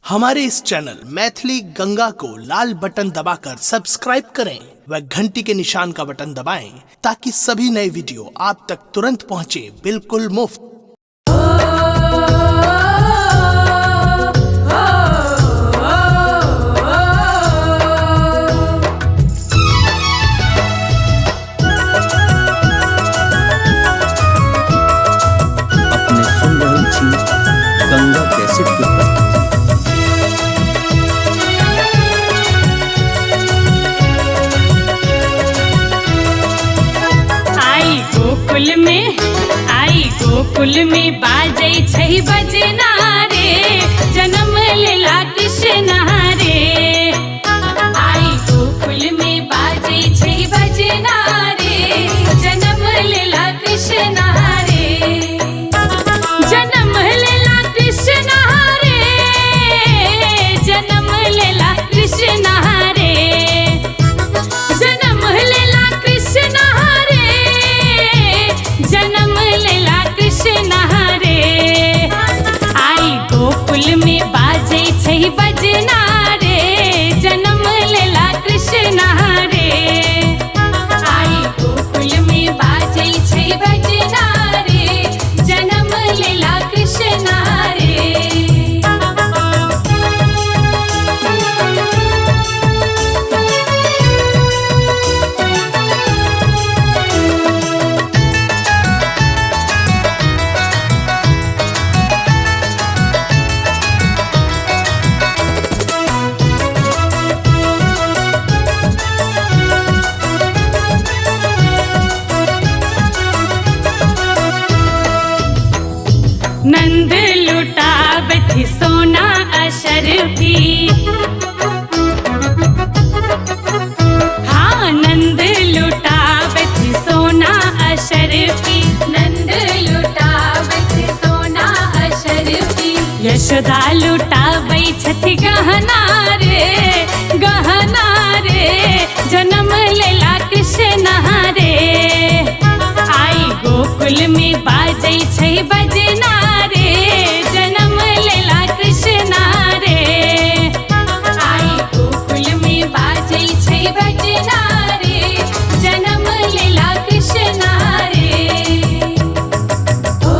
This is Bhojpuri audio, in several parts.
हमारे इस चैनल मैथिली गंगा को लाल बटन दबाकर सब्सक्राइब करें व घंटी के निशान का बटन दबाएं ताकि सभी नए वीडियो आप तक तुरंत पहुंचे बिल्कुल मुफ्त। अपने सुन रही थी गंगा कैसेट की प्रस्तुति। गोकुल में बाजै छै बजना रे, जन्म लेला कृष्ण रे। आई गोकुल में बाजै छै बजना रे, जन्म लेला कृष्ण रे। जन्म लेला कृष्ण रे, जन्म लेला कृष्ण रे। जन्म लेला कृष्ण रे, जन्म लेला कृष्ण रे। आई गोकुल में बाजै छै बजना रे, जन्म लेला कृष्ण रे। आई गोकुल में बाजै छै बजना रे, जन्म लेला कृष्ण रे। नंद लुटावत सोना अशरफी, हाँ नंद लुटावत सोना अशरफी। नंद लुटावत सोना अशरफी। यशोदा लुटाबै छथि गहना रे, गहना रे। जन्म लेला कृष्ण रे। आई गोकुल में बाजै छै बजना रे, जन्म लेला कृष्ण रे। आई गोकुल में बाजै छै बजना रे, जन्म लेला कृष्ण रे। ओ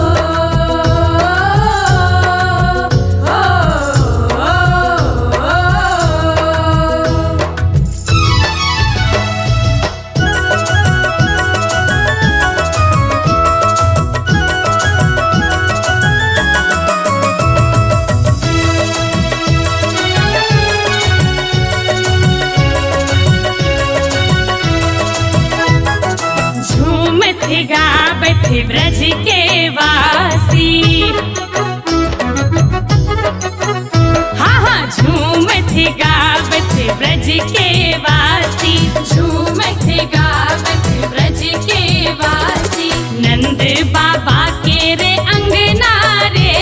गावत ब्रज के वासी, हाँ हाँ झूमत गावत ब्रज के वासी। झूमत गावत ब्रज के वासी। नंद बाबा के रे अंगना रे,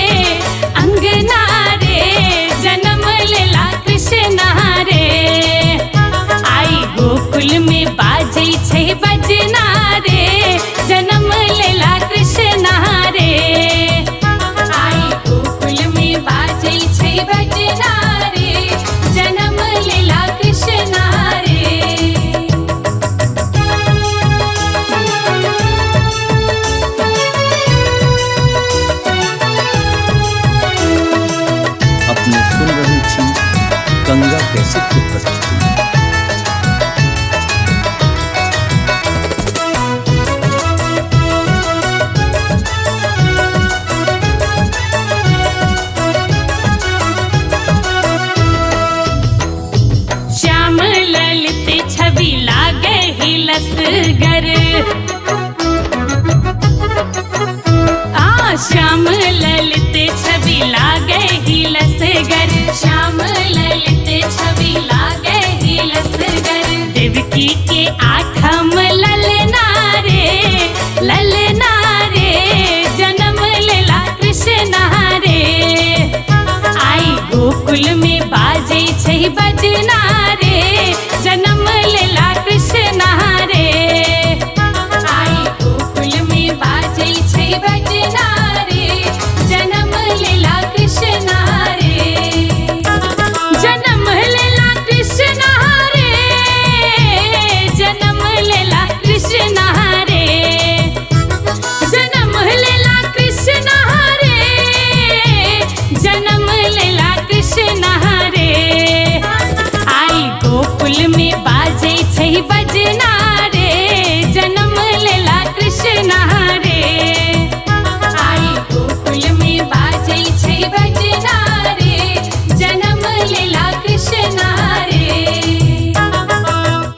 अंगना रे। जन्म लेला कृष्ण रे। आई गोकुल में बाजै छै बजना रे, जन्म लेला कृष्ण रे। आई गोकुल में बाजै छै बजना रे, जन्म लेला कृष्ण रे। अपने सुन रही थी गंगा कैसेट की प्रस्तुति। श्याम ललित छवि लागे हिलसगर, श्याम ललित छवि लागे हिलसगर। श्याम ललित छवि लागे हिलसगर। देवकी के आठम ललना रे, ललना रे। जन्म लेला कृष्ण रे। आई गोकुल में बाजै छै बजना